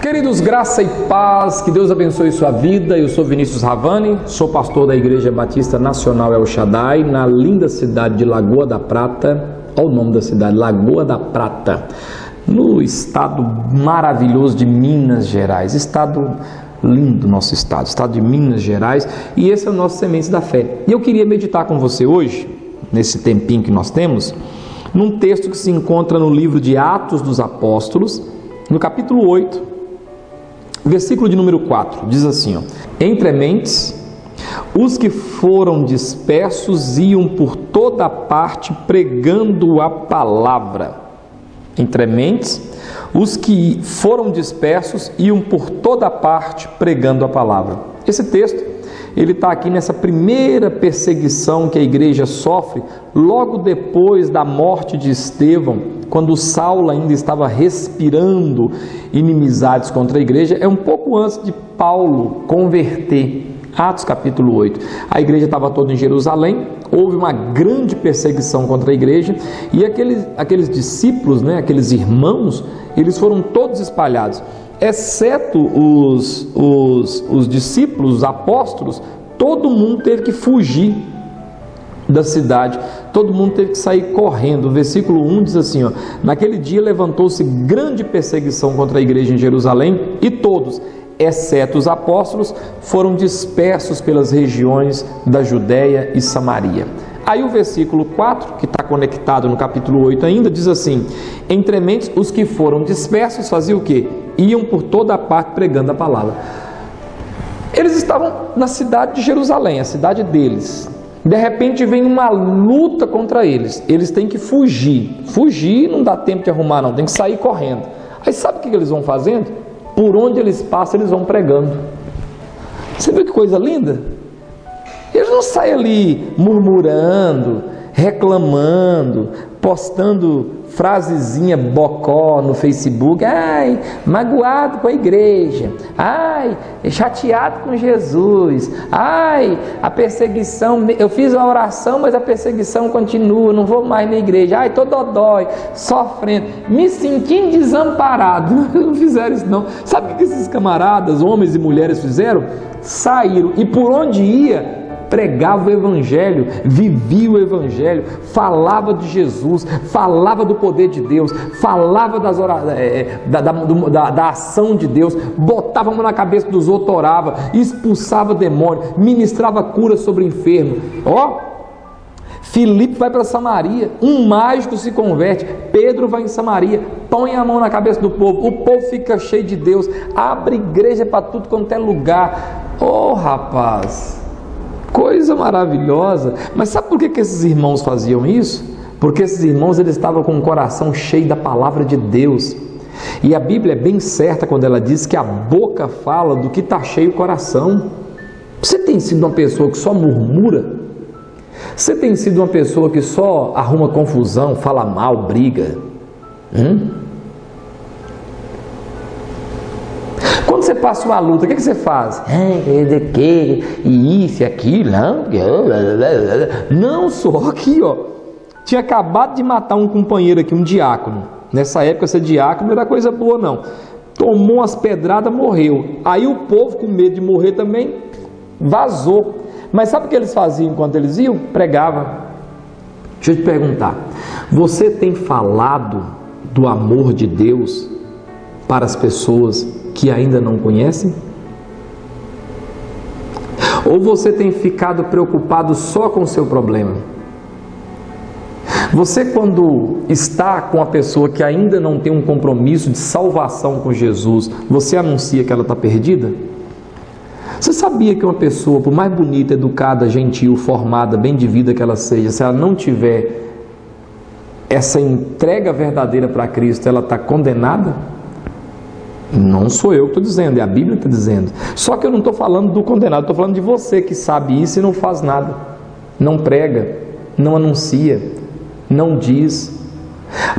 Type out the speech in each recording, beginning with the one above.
Queridos, graça e paz, que Deus abençoe sua vida. Eu sou Vinícius Ravani, sou pastor da Igreja Batista Nacional El Shaddai, na linda cidade de Lagoa da Prata. Olha o nome da cidade, Lagoa da Prata, no estado maravilhoso de Minas Gerais. Estado lindo, nosso estado de Minas Gerais. E esse é o nosso Sementes da Fé. E eu queria meditar com você hoje, nesse tempinho que nós temos, num texto que se encontra no livro de Atos dos Apóstolos, no capítulo 8, versículo de número 4, diz assim, entre mentes, os que foram dispersos iam por toda parte pregando a palavra. Entre mentes, os que foram dispersos iam por toda parte pregando a palavra. Esse texto, ele está aqui nessa primeira perseguição que a igreja sofre, logo depois da morte de Estevão, quando Saulo ainda estava respirando inimizades contra a igreja. É um pouco antes de Paulo converter. Atos capítulo 8. A igreja estava toda em Jerusalém, houve uma grande perseguição contra a igreja, e aqueles discípulos, aqueles irmãos, eles foram todos espalhados, exceto os discípulos, os apóstolos. Todo mundo teve que fugir da cidade, todo mundo teve que sair correndo. O versículo 1 diz assim, naquele dia levantou-se grande perseguição contra a igreja em Jerusalém, e todos, exceto os apóstolos, foram dispersos pelas regiões da Judéia e Samaria. Aí o versículo 4, que está conectado no capítulo 8 ainda, diz assim, entre mentes, os que foram dispersos faziam o quê? Iam por toda a parte pregando a palavra. Eles estavam na cidade de Jerusalém, a cidade deles. De repente vem uma luta contra eles. Eles têm que fugir. Fugir não dá tempo de arrumar não, tem que sair correndo. Aí sabe o que eles vão fazendo? Por onde eles passam, eles vão pregando. Você viu que coisa linda? Eles não saem ali murmurando, reclamando, postando frasezinha bocó no Facebook. Ai, magoado com a igreja. Ai, chateado com Jesus. Ai, a perseguição, eu fiz uma oração, mas a perseguição continua, não vou mais na igreja. Ai, tô dodói, sofrendo, me sentindo desamparado. Não fizeram isso não. Sabe o que esses camaradas, homens e mulheres, fizeram? Saíram, e por onde ia, pregava o Evangelho, vivia o Evangelho, falava de Jesus, falava do poder de Deus, falava da ação de Deus, botava a mão na cabeça dos outros, orava, expulsava demônio, ministrava cura sobre o enfermo. Filipe vai para Samaria, um mágico se converte, Pedro vai em Samaria, põe a mão na cabeça do povo, o povo fica cheio de Deus, abre igreja para tudo quanto é lugar. Rapaz, coisa maravilhosa. Mas sabe por que esses irmãos faziam isso? Porque esses irmãos, eles estavam com o coração cheio da palavra de Deus. E a Bíblia é bem certa quando ela diz que a boca fala do que está cheio o coração. Você tem sido uma pessoa que só murmura? Você tem sido uma pessoa que só arruma confusão, fala mal, briga? Quando você passa uma luta, o que você faz? E isso e aquilo. Não, só aqui, tinha acabado de matar um companheiro aqui, um diácono. Nessa época, ser diácono não era coisa boa não. Tomou umas pedradas, morreu. Aí o povo, com medo de morrer também, vazou. Mas sabe o que eles faziam enquanto eles iam? Pregavam. Deixa eu te perguntar, você tem falado do amor de Deus para as pessoas que ainda não conhecem? Ou você tem ficado preocupado só com o seu problema? Você, quando está com a pessoa que ainda não tem um compromisso de salvação com Jesus, você anuncia que ela está perdida? Você sabia que uma pessoa, por mais bonita, educada, gentil, formada, bem de vida que ela seja, se ela não tiver essa entrega verdadeira para Cristo, ela está condenada? Não sou eu que estou dizendo, é a Bíblia que está dizendo. Só que eu não estou falando do condenado, estou falando de você que sabe isso e não faz nada, não prega, não anuncia, não diz.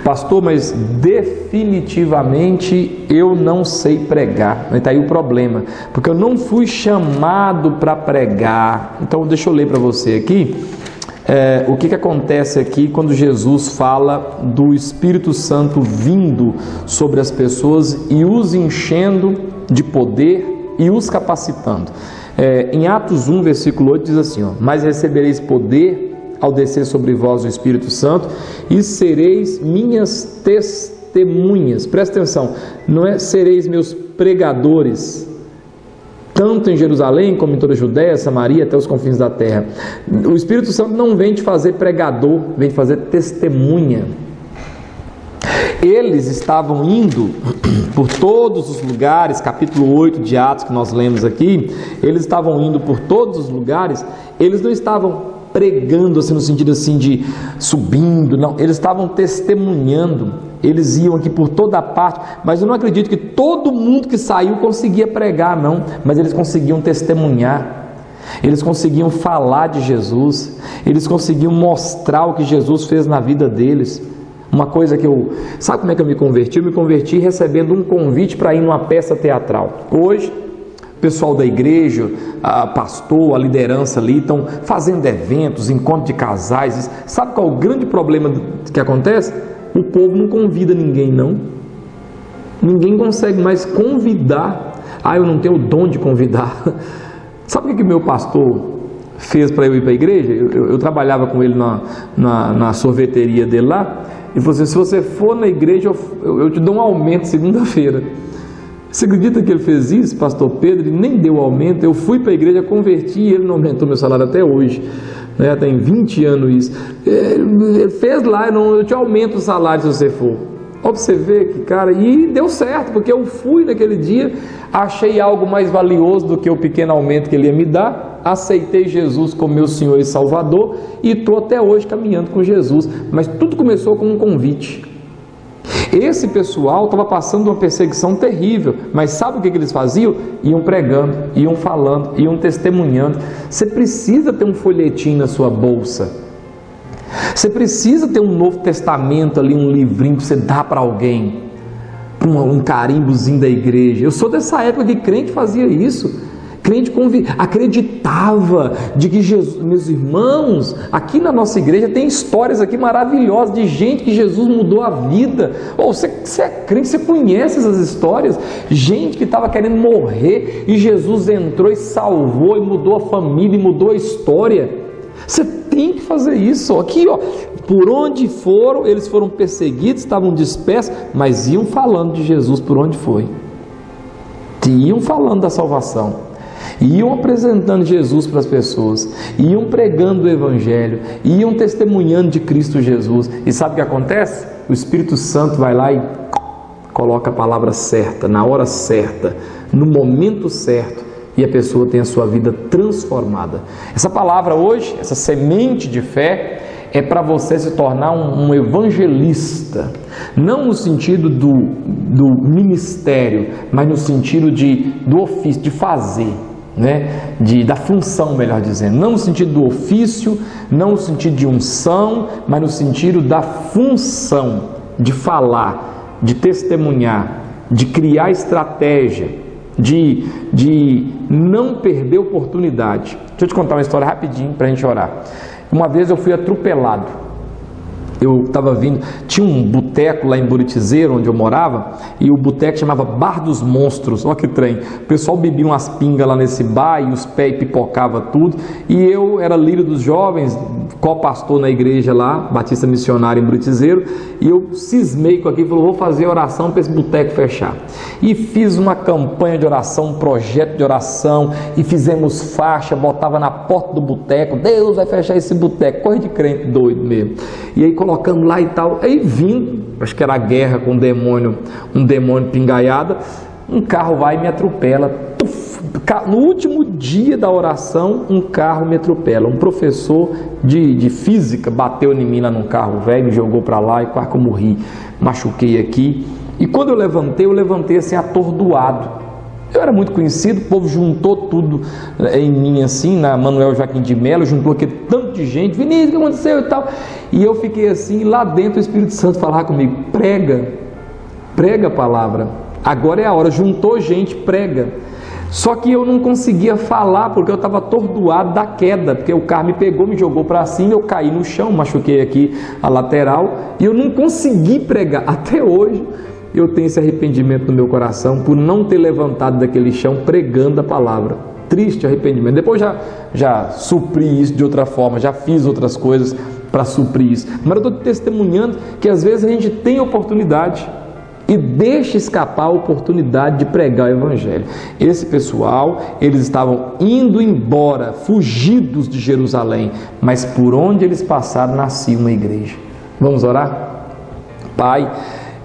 Pastor, mas definitivamente eu não sei pregar. Está aí o problema, porque eu não fui chamado para pregar. Então deixa eu ler para você aqui o que acontece aqui quando Jesus fala do Espírito Santo vindo sobre as pessoas e os enchendo de poder e os capacitando. Em Atos 1, versículo 8 diz assim, mas recebereis poder ao descer sobre vós o Espírito Santo e sereis minhas testemunhas. Presta atenção, não é sereis meus pregadores, tanto em Jerusalém como em toda a Judéia, Samaria, até os confins da terra. O Espírito Santo não vem te fazer pregador, vem te fazer testemunha. Eles estavam indo por todos os lugares, capítulo 8 de Atos que nós lemos aqui, eles estavam indo por todos os lugares, eles não estavam pregando assim no sentido assim de subindo, não, eles estavam testemunhando, eles iam aqui por toda parte, mas eu não acredito que todo mundo que saiu conseguia pregar, não, mas eles conseguiam testemunhar, eles conseguiam falar de Jesus, eles conseguiam mostrar o que Jesus fez na vida deles. Uma coisa que sabe como é que eu me converti? Eu me converti recebendo um convite para ir numa peça teatral. Hoje, o pessoal da igreja, pastor, a liderança ali, estão fazendo eventos, encontros de casais. Sabe qual é o grande problema que acontece? O povo não convida ninguém, não. Ninguém consegue mais convidar. Eu não tenho o dom de convidar. Sabe o que meu pastor fez para eu ir para a igreja? Eu trabalhava com ele na sorveteria dele lá. Ele falou assim, se você for na igreja, eu te dou um aumento segunda-feira. Você acredita que ele fez isso, pastor Pedro? Ele nem deu aumento. Eu fui para a igreja, converti e ele não aumentou meu salário até hoje. Tem 20 anos isso. Ele fez lá, eu te aumento o salário se você for. Olha para você ver que, cara, e deu certo, porque eu fui naquele dia, achei algo mais valioso do que o pequeno aumento que ele ia me dar, aceitei Jesus como meu Senhor e Salvador e estou até hoje caminhando com Jesus. Mas tudo começou com um convite. Esse pessoal estava passando uma perseguição terrível, mas sabe o que eles faziam? Iam pregando, iam falando, iam testemunhando. Você precisa ter um folhetim na sua bolsa. Você precisa ter um Novo Testamento ali, um livrinho para você dar para alguém, um carimbozinho da igreja. Eu sou dessa época que crente fazia isso. Crente acreditava de que Jesus, meus irmãos, aqui na nossa igreja tem histórias aqui maravilhosas de gente que Jesus mudou a vida. Você é crente, você conhece essas histórias? Gente que estava querendo morrer e Jesus entrou e salvou e mudou a família e mudou a história. Você tem que fazer isso. Aqui, por onde foram, eles foram perseguidos, estavam dispersos, mas iam falando de Jesus por onde foi. Iam falando da salvação. Iam apresentando Jesus para as pessoas, iam pregando o Evangelho, iam testemunhando de Cristo Jesus. E sabe o que acontece? O Espírito Santo vai lá e coloca a palavra certa, na hora certa, no momento certo, e a pessoa tem a sua vida transformada. Essa palavra hoje, essa semente de fé, é para você se tornar um evangelista, não no sentido do ministério, mas no sentido do ofício, de fazer. Da função, melhor dizendo, não no sentido do ofício, não no sentido de unção, mas no sentido da função, de falar, de testemunhar, de criar estratégia, de não perder oportunidade. Deixa eu te contar uma história rapidinho para a gente orar. Uma vez eu fui atropelado. Eu estava vindo, tinha um boteco lá em Buritizeiro, onde eu morava, e o boteco chamava Bar dos Monstros. Olha que trem, o pessoal bebia umas pingas lá nesse bar e os pés pipocava tudo, e eu era líder dos jovens, co-pastor na igreja lá, Batista Missionário em Buritizeiro, e eu cismei com aquilo, vou fazer oração para esse boteco fechar. E fiz uma campanha de oração, um projeto de oração, e fizemos faixa, botava na porta do boteco, Deus vai fechar esse boteco, coisa de crente doido mesmo. E aí colocando lá e tal, aí vindo, acho que era a guerra com um demônio pingaiada, um carro vai e me atropela. No último dia da oração, um carro me atropela. Um professor de física bateu em mim lá num carro velho, me jogou para lá e quase que eu morri, machuquei aqui. E quando eu levantei assim atordoado. Eu era muito conhecido, o povo juntou tudo em mim assim, na Manuel Joaquim de Mello, juntou aquele tanto de gente, Vinícius, o que aconteceu e tal. E eu fiquei assim, lá dentro o Espírito Santo falava comigo, prega a palavra, agora é a hora, juntou gente, prega. Só que eu não conseguia falar porque eu estava atordoado da queda, porque o carro me pegou, me jogou para cima, eu caí no chão, machuquei aqui a lateral e eu não consegui pregar. Até hoje eu tenho esse arrependimento no meu coração por não ter levantado daquele chão pregando a palavra. Triste arrependimento. Depois já supri isso de outra forma, já fiz outras coisas para suprir isso. Mas eu estou testemunhando que às vezes a gente tem oportunidade e deixa escapar a oportunidade de pregar o Evangelho. Esse pessoal, eles estavam indo embora, fugidos de Jerusalém, mas por onde eles passaram, nascia uma igreja. Vamos orar? Pai,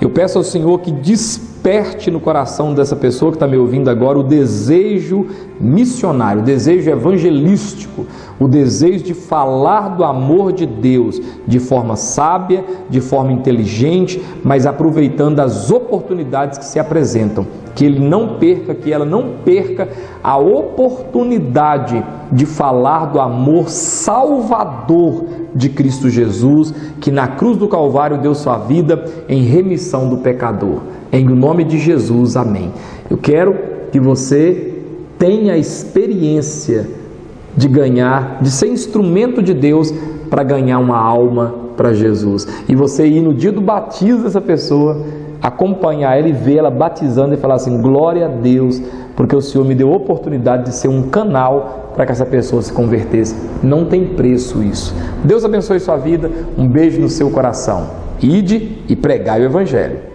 eu peço ao Senhor que desperte no coração dessa pessoa que está me ouvindo agora o desejo missionário, o desejo evangelístico, o desejo de falar do amor de Deus de forma sábia, de forma inteligente, mas aproveitando as oportunidades que se apresentam. Que ele não perca, que ela não perca a oportunidade de falar do amor salvador de Cristo Jesus, que na cruz do Calvário deu sua vida em remissão do pecador. Em nome de Jesus, amém. Eu quero que você tenha a experiência de ganhar, de ser instrumento de Deus para ganhar uma alma para Jesus. E você ir no dia do batismo dessa pessoa, acompanhar ela e ver ela batizando e falar assim: glória a Deus, porque o Senhor me deu a oportunidade de ser um canal para que essa pessoa se convertesse. Não tem preço isso. Deus abençoe sua vida, um beijo no seu coração. Ide e pregai o Evangelho.